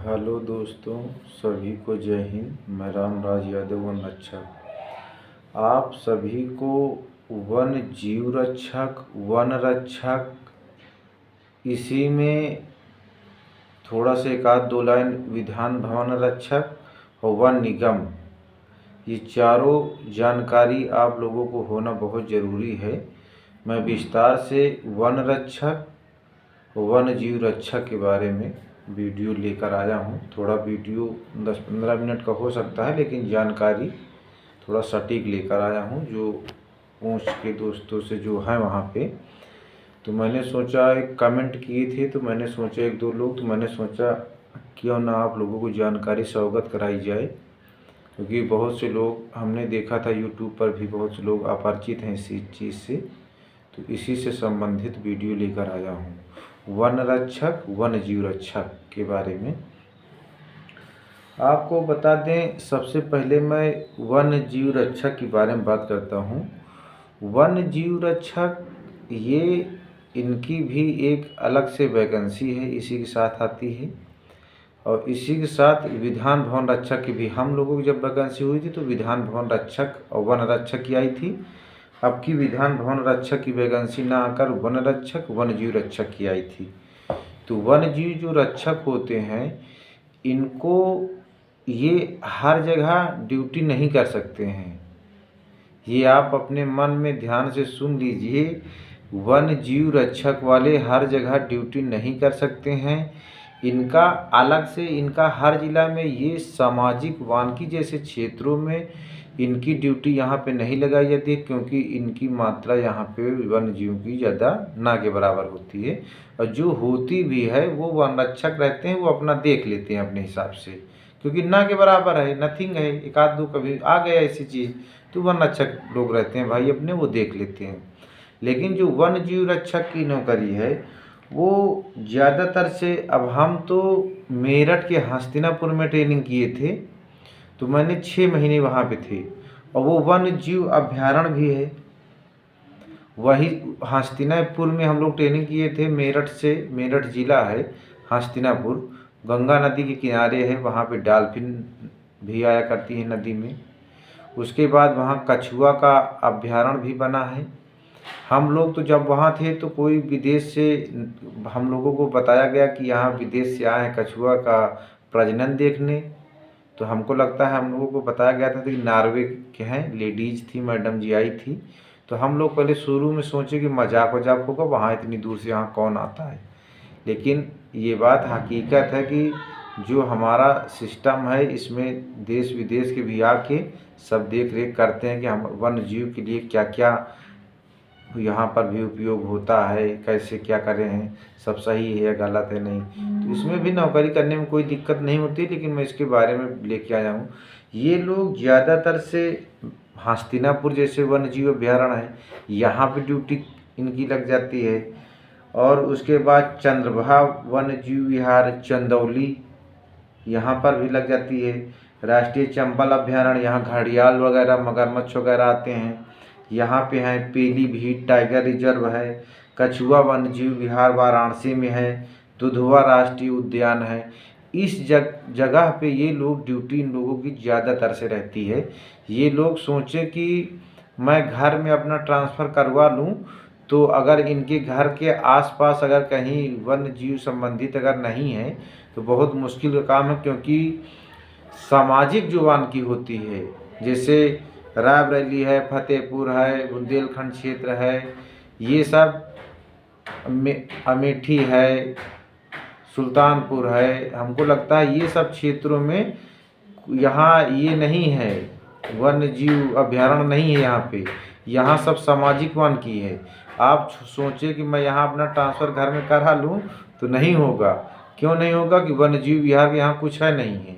Hello दोस्तों, सभी को जय हिंद। मैं रामराज यादव वन रक्षक। आप सभी को वन जीव रक्षक, वन रक्षक, इसी में थोड़ा सा एक आध दो लाइन विधान भवन रक्षक और वन निगम, ये चारों जानकारी आप लोगों को होना बहुत ज़रूरी है। मैं विस्तार से वन रक्षक, वन जीव रक्षक के बारे में वीडियो लेकर आया हूँ। थोड़ा वीडियो 10-15 मिनट का हो सकता है, लेकिन जानकारी थोड़ा सटीक लेकर आया हूँ जो पूछ के दोस्तों से जो है वहाँ पे। तो मैंने सोचा, एक कमेंट किए थे तो मैंने सोचा एक दो लोग, तो मैंने सोचा क्यों ना आप लोगों को जानकारी से अवगत कराई जाए, क्योंकि बहुत से लोग हमने देखा था यूट्यूब पर भी बहुत से लोग अपरिचित हैं इसी चीज़ से। तो इसी से संबंधित वीडियो लेकर आया हूँ, वन रक्षक, वन जीव रक्षक के बारे में। आपको बता दें, सबसे पहले मैं वन जीव रक्षक के बारे में बात करता हूँ। वन जीव रक्षक ये इनकी भी एक अलग से वैकेंसी है, इसी के साथ आती है। और इसी के साथ विधान भवन रक्षक की भी हम लोगों की जब वैकेंसी हुई थी तो विधान भवन रक्षक और वन रक्षक की आई थी। अब की विधान भवन रक्षक की वैकेंसी ना आकर वन रक्षक, वन जीव रक्षक की आई थी। तो वन जीव जो रक्षक होते हैं, इनको ये हर जगह ड्यूटी नहीं कर सकते हैं। ये आप अपने मन में ध्यान से सुन लीजिए, वन जीव रक्षक वाले हर जगह ड्यूटी नहीं कर सकते हैं। इनका अलग से, इनका हर जिला में ये सामाजिक वानिकी जैसे क्षेत्रों में इनकी ड्यूटी यहाँ पे नहीं लगाई जाती है, क्योंकि इनकी मात्रा यहाँ पे वन जीव की ज़्यादा ना के बराबर होती है। और जो होती भी है वो वन रक्षक रहते हैं, वो अपना देख लेते हैं अपने हिसाब से, क्योंकि ना के बराबर है, नथिंग है। एक आध दो कभी आ गया ऐसी चीज़ तो वन रक्षक लोग रहते हैं भाई अपने, वो देख लेते हैं। लेकिन जो वन जीव रक्षक की नौकरी है वो ज़्यादातर से, अब हम तो मेरठ के हस्तिनापुर में ट्रेनिंग किए थे, तो मैंने 6 महीने वहाँ पे थे। और वो वन जीव अभ्यारण्य भी है, वही हस्तिनापुर में हम लोग ट्रेनिंग किए थे। मेरठ से, मेरठ ज़िला है हस्तिनापुर, गंगा नदी के किनारे है। वहाँ पे डॉल्फिन भी आया करती है नदी में। उसके बाद वहाँ कछुआ का अभ्यारण्य भी बना है। हम लोग तो जब वहाँ थे तो कोई विदेश से हम लोगों को बताया गया कि यहाँ विदेश से आए हैं कछुआ का प्रजनन देखने। तो हमको लगता है हम लोगों को बताया गया था कि नॉर्वे के हैं, लेडीज़ थी, मैडम जी आई थी। तो हम लोग पहले शुरू में सोचे कि मजाक वजाक होगा, वहाँ इतनी दूर से यहाँ कौन आता है। लेकिन ये बात हकीकत है कि जो हमारा सिस्टम है इसमें देश विदेश के भी आके सब देख रेख करते हैं कि हम वन जीव के लिए क्या क्या यहाँ पर भी उपयोग होता है, कैसे क्या करें हैं, सब सही है या गलत है नहीं। तो इसमें भी नौकरी करने में कोई दिक्कत नहीं होती, लेकिन मैं इसके बारे में लेके आया हूँ। ये लोग ज़्यादातर से हस्तिनापुर जैसे वन जीव अभ्यारण्य है, यहाँ पे ड्यूटी इनकी लग जाती है। और उसके बाद चंद्रभा वन जीव विहार चंदौली, यहाँ पर भी लग जाती है। राष्ट्रीय चंबल अभ्यारण्य, यहाँ घड़ियाल वगैरह, मगरमच्छ वगैरह आते हैं। यहाँ पे है पीलीभीत टाइगर रिजर्व है। कछुआ वन जीव विहार वाराणसी में है। दुधवा राष्ट्रीय उद्यान है। इस जगह पे ये लोग ड्यूटी इन लोगों की ज़्यादातर से रहती है। ये लोग सोचे कि मैं घर में अपना ट्रांसफ़र करवा लूँ, तो अगर इनके घर के आसपास अगर कहीं वन जीव संबंधित अगर नहीं है तो बहुत मुश्किल का काम है, क्योंकि सामाजिक जो वानिकी होती है, जैसे रायबरेली है, फतेहपुर है, बुंदेलखंड क्षेत्र है, ये सब अमेठी है, सुल्तानपुर है, हमको लगता है ये सब क्षेत्रों में यहाँ ये नहीं है, वन जीव अभ्यारण्य नहीं है यहाँ पे। यहाँ सब सामाजिक वानिकी है। आप सोचे कि मैं यहाँ अपना ट्रांसफ़र घर में करा लूँ तो नहीं होगा। क्यों नहीं होगा? कि वन जीव विहार के यहाँ कुछ है नहीं है,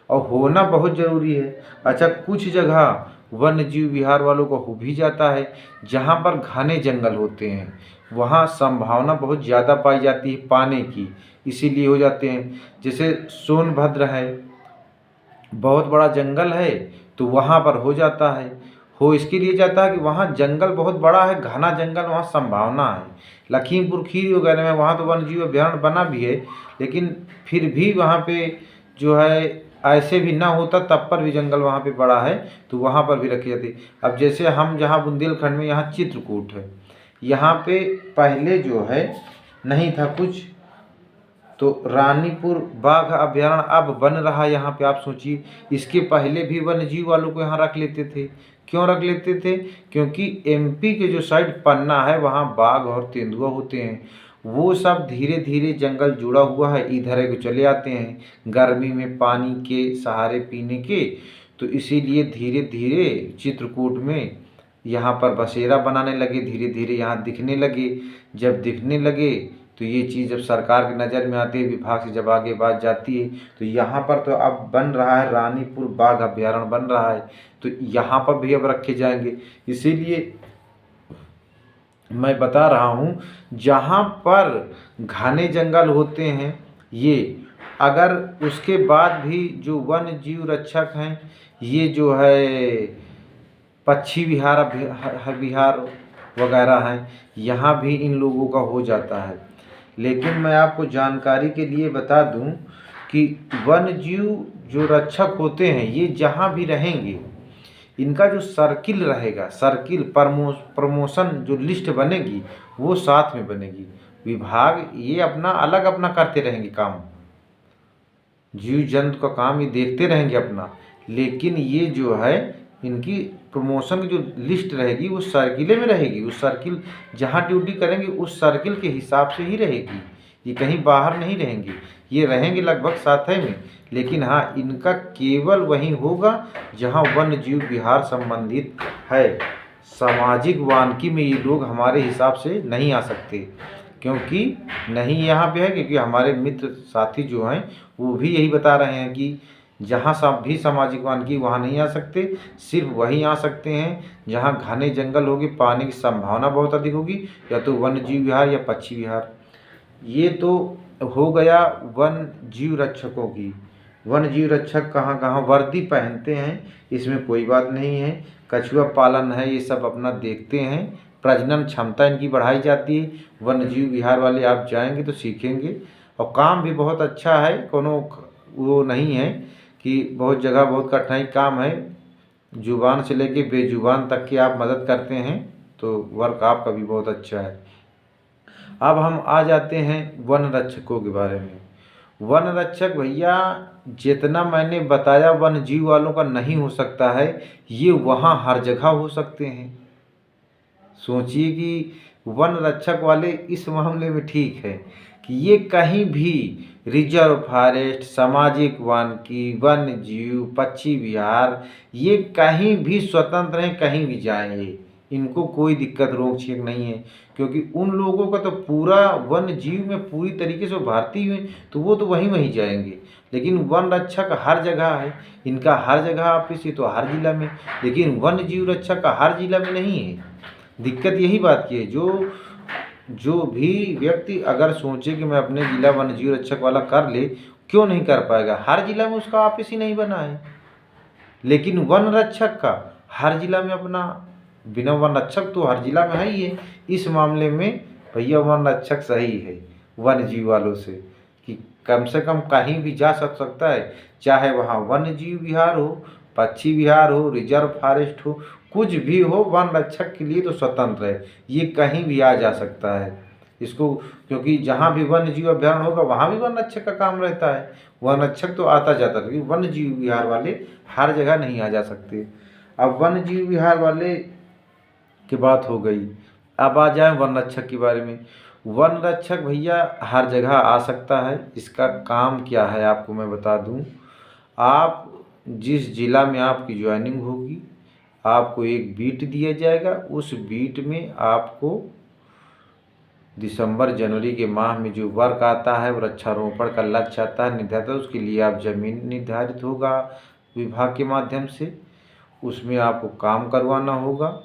और होना बहुत ज़रूरी है। अच्छा, कुछ जगह वन जीव विहार वालों को हो भी जाता है जहाँ पर घने जंगल होते हैं, वहाँ संभावना बहुत ज़्यादा पाई जाती है पाने की, इसीलिए हो जाते हैं। जैसे सोनभद्र है, बहुत बड़ा जंगल है, तो वहाँ पर हो जाता है। हो इसके लिए जाता है कि वहाँ जंगल बहुत बड़ा है, घना जंगल, वहाँ संभावना है। लखीमपुर खीरी वगैरह में वहाँ तो वन्य जीव अभयारण्य बना भी है, लेकिन फिर भी वहाँ पे जो है ऐसे भी ना होता तब पर भी जंगल वहाँ पे बड़ा है, तो वहाँ पर भी रखी जाती। अब जैसे हम जहाँ बुंदेलखंड में यहाँ चित्रकूट है, यहाँ पे पहले जो है नहीं था कुछ, तो रानीपुर बाघ अभयारण्य अब बन रहा है यहाँ पे। आप सोचिए, इसके पहले भी वन्य जीव वालों को यहाँ रख लेते थे। क्यों रख लेते थे? क्योंकि एमपी के जो साइड पन्ना है वहाँ बाघ और तेंदुआ होते हैं, वो सब धीरे धीरे जंगल जुड़ा हुआ है, इधर को चले आते हैं गर्मी में पानी के सहारे पीने के। तो इसीलिए धीरे धीरे चित्रकूट में यहाँ पर बसेरा बनाने लगे, धीरे धीरे यहाँ दिखने लगे। जब दिखने लगे तो ये चीज़ जब सरकार की नज़र में आती है, विभाग से जब आगे बात जाती है, तो यहाँ पर तो अब बन रहा है रानीपुर बाघ अभयारण्य बन रहा है, तो यहाँ पर भी अब रखे जाएंगे। इसीलिए मैं बता रहा हूँ, जहाँ पर घने जंगल होते हैं ये, अगर उसके बाद भी जो वन्य जीव रक्षक हैं, ये जो है पक्षी विहार विहार वगैरह हैं, यहाँ भी इन लोगों का हो जाता है। लेकिन मैं आपको जानकारी के लिए बता दूं कि वन्य जीव जो रक्षक होते हैं ये जहाँ भी रहेंगे, इनका जो सर्किल रहेगा, सर्किल प्रमोशन जो लिस्ट बनेगी वो साथ में बनेगी। विभाग ये अपना अलग अपना करते रहेंगे काम, जीव जंतु का काम ये देखते रहेंगे अपना, लेकिन ये जो है इनकी प्रमोशन की जो लिस्ट रहेगी वो सर्किले में रहेगी। उस सर्किल जहाँ ड्यूटी करेंगे उस सर्किल के हिसाब से ही रहेगी, ये कहीं बाहर नहीं रहेंगे, ये रहेंगे लगभग साथ में। लेकिन हाँ, इनका केवल वहीं होगा जहाँ वन्य जीव विहार संबंधित है। सामाजिक वानिकी में ये लोग हमारे हिसाब से नहीं आ सकते, क्योंकि नहीं यहाँ पे है, क्योंकि हमारे मित्र साथी जो हैं वो भी यही बता रहे हैं कि जहाँ सब भी सामाजिक वानिकी वहाँ नहीं आ सकते, सिर्फ वहीं आ सकते हैं जहाँ घने जंगल होगी, पानी की संभावना बहुत अधिक होगी, या तो वन्य जीव विहार या पक्षी विहार। ये तो हो गया वन जीव रक्षकों की। वन जीव रक्षक कहाँ कहाँ वर्दी पहनते हैं, इसमें कोई बात नहीं है। कछुआ पालन है, ये सब अपना देखते हैं, प्रजनन क्षमता इनकी बढ़ाई जाती है। वन्य जीव विहार वाले आप जाएंगे तो सीखेंगे, और काम भी बहुत अच्छा है, कोनो वो नहीं है कि बहुत जगह बहुत कठिनाई काम है। जुबान से लेके बेजुबान तक की आप मदद करते हैं, तो वर्क आपका भी बहुत अच्छा है। अब हम आ जाते हैं वन रक्षकों के बारे में। वन रक्षक भैया, जितना मैंने बताया वन जीव वालों का नहीं हो सकता है, ये वहाँ हर जगह हो सकते हैं। सोचिए कि वन रक्षक वाले इस मामले में ठीक है कि ये कहीं भी रिजर्व फॉरेस्ट, सामाजिक वानिकी, वन्य जीव, पक्षी विहार, ये कहीं भी स्वतंत्र हैं, कहीं भी जाएंगे, इनको कोई दिक्कत रोक छेक नहीं है। क्योंकि उन लोगों का तो पूरा वन्य जीव में पूरी तरीके से भारतीय हैं, तो वो तो वहीं वहीं जाएंगे। लेकिन वन रक्षक हर जगह है, इनका हर जगह ऑफिस है, तो हर जिला में, लेकिन वन्य जीव रक्षक का हर जिला में नहीं है। दिक्कत यही बात की है। जो भी व्यक्ति अगर सोचे कि मैं अपने जिला वन्य जीव रक्षक वाला कर ले, क्यों नहीं कर पाएगा? हर जिला में उसका ऑफिस ही नहीं बना है। लेकिन वन रक्षक का हर जिला में अपना, बिना वन रक्षक तो हर जिला में है ही है। इस मामले में भैया वन रक्षक सही है वन्य जीव वालों से, कि कम से कम कहीं भी जा सकता है, चाहे वहाँ वन्य जीव विहार हो, पक्षी विहार हो, रिजर्व फॉरेस्ट हो, कुछ भी हो, वन रक्षक के लिए तो स्वतंत्र है, ये कहीं भी आ जा सकता है इसको। क्योंकि जहाँ भी वन्य जीव अभयारण्य होगा वहाँ भी वन रक्षक का काम रहता है। वन रक्षक तो आता जाता, लेकिन वन्य जीव विहार वाले हर जगह नहीं आ जा सकते। अब वन्य जीव विहार वाले की बात हो गई, अब आ जाए वन रक्षक के बारे में। वन रक्षक भैया हर जगह आ सकता है। इसका काम क्या है आपको मैं बता दूं। आप जिस जिला में आपकी ज्वाइनिंग होगी, आपको एक बीट दिया जाएगा। उस बीट में आपको दिसंबर जनवरी के माह में जो वर्क आता है, वृक्षारोपण का लक्ष्य आता है निर्धारित, उसके लिए आप जमीन निर्धारित होगा विभाग के माध्यम से, उसमें आपको काम करवाना होगा।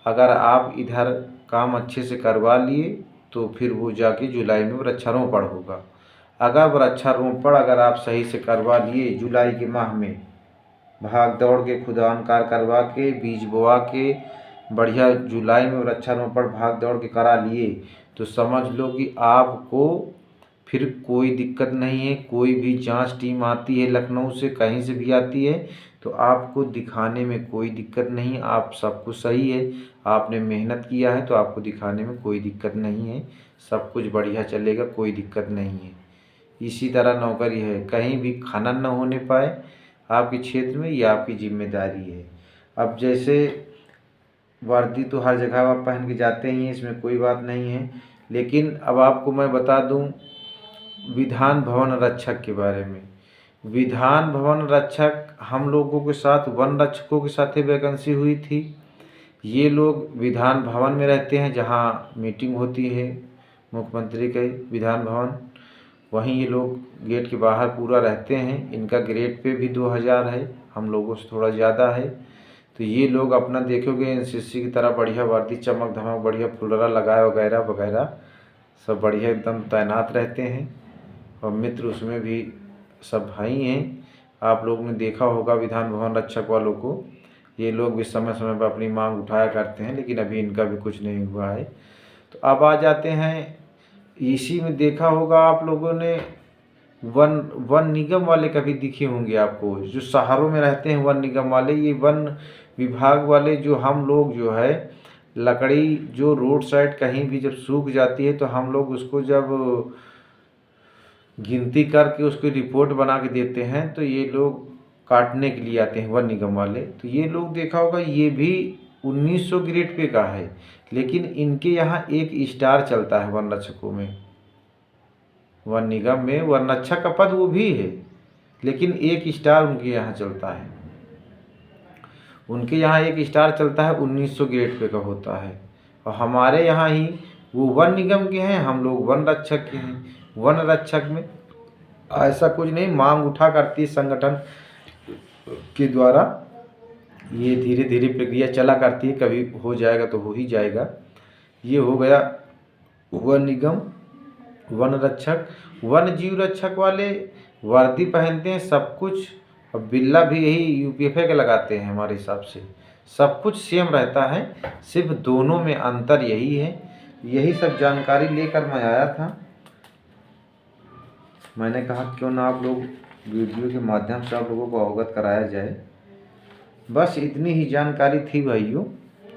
अगर आप इधर काम अच्छे से करवा लिए तो फिर वो जाके जुलाई में वृक्षारोपण होगा। अगर वृक्षारोपण अगर आप सही से करवा लिए जुलाई के माह में, भाग दौड़ के खुदानकार करवा के बीज बोआ के बढ़िया जुलाई में वृक्षारोपण भाग दौड़ के करा लिए तो समझ लो कि आपको फिर कोई दिक्कत नहीं है। कोई भी जांच टीम आती है लखनऊ से, कहीं से भी आती है, तो आपको दिखाने में कोई दिक्कत नहीं है। आप सब कुछ सही है, आपने मेहनत किया है तो आपको दिखाने में कोई दिक्कत नहीं है। सब कुछ बढ़िया चलेगा, कोई दिक्कत नहीं है। इसी तरह नौकरी है, कहीं भी खनन न होने पाए आपके क्षेत्र में, ये आपकी जिम्मेदारी है। अब जैसे वर्दी तो हर जगह आप पहन के जाते ही हैं, इसमें कोई बात नहीं है। लेकिन अब आपको मैं बता दूं विधान भवन रक्षक के बारे में। विधान भवन रक्षक हम लोगों के साथ वन रक्षकों के साथ ही वैकेंसी हुई थी। ये लोग विधान भवन में रहते हैं जहाँ मीटिंग होती है मुख्यमंत्री के विधान भवन, वहीं ये लोग गेट के बाहर पूरा रहते हैं। इनका ग्रेड पे भी 2000 है, हम लोगों से थोड़ा ज़्यादा है। तो ये लोग अपना देखोगे एनसीसी की तरह बढ़िया वर्दी चमक धमक बढ़िया फुलरा लगाए वगैरह वगैरह सब बढ़िया एकदम तैनात रहते हैं। और मित्र उसमें भी सब भाई हैं। आप लोगों ने देखा होगा विधान भवन रक्षक वालों को, ये लोग भी समय समय पर अपनी मांग उठाया करते हैं, लेकिन अभी इनका भी कुछ नहीं हुआ है। तो अब आ जाते हैं, इसी में देखा होगा आप लोगों ने वन वन निगम वाले कभी दिखे होंगे आपको, जो शहरों में रहते हैं वन निगम वाले। ये वन विभाग वाले जो हम लोग जो है लकड़ी जो रोड साइड कहीं भी जब सूख जाती है तो हम लोग उसको जब गिनती करके उसकी रिपोर्ट बना के देते हैं तो ये लोग काटने के लिए आते हैं वन निगम वाले। तो ये लोग देखा होगा ये भी 1900 ग्रेड पे का है, लेकिन इनके यहाँ 1 स्टार चलता है वन रक्षकों में। वन निगम में वन रक्षक का पद वो भी है, लेकिन 1 स्टार उनके यहाँ चलता है। उनके यहाँ 1 स्टार चलता है, 1900 ग्रेड पे का होता है। और हमारे यहाँ ही वो वन निगम के हैं, हम लोग वन रक्षक के हैं। वन रक्षक में ऐसा कुछ नहीं, मांग उठा करती है संगठन के द्वारा, ये धीरे धीरे प्रक्रिया चला करती है, कभी हो जाएगा तो हो ही जाएगा। ये हो गया वन निगम। वन रक्षक, वन जीव रक्षक वाले वर्दी पहनते हैं सब कुछ, और बिल्ला भी यही यूपीएफए के लगाते हैं। हमारे हिसाब से सब कुछ सेम रहता है, सिर्फ दोनों में अंतर यही है। यही सब जानकारी लेकर मैं आया था। मैंने कहा क्यों ना आप लोग वीडियो के माध्यम से आप लोगों को अवगत कराया जाए। बस इतनी ही जानकारी थी भाइयों।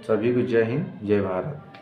सभी को जय हिंद, जय भारत।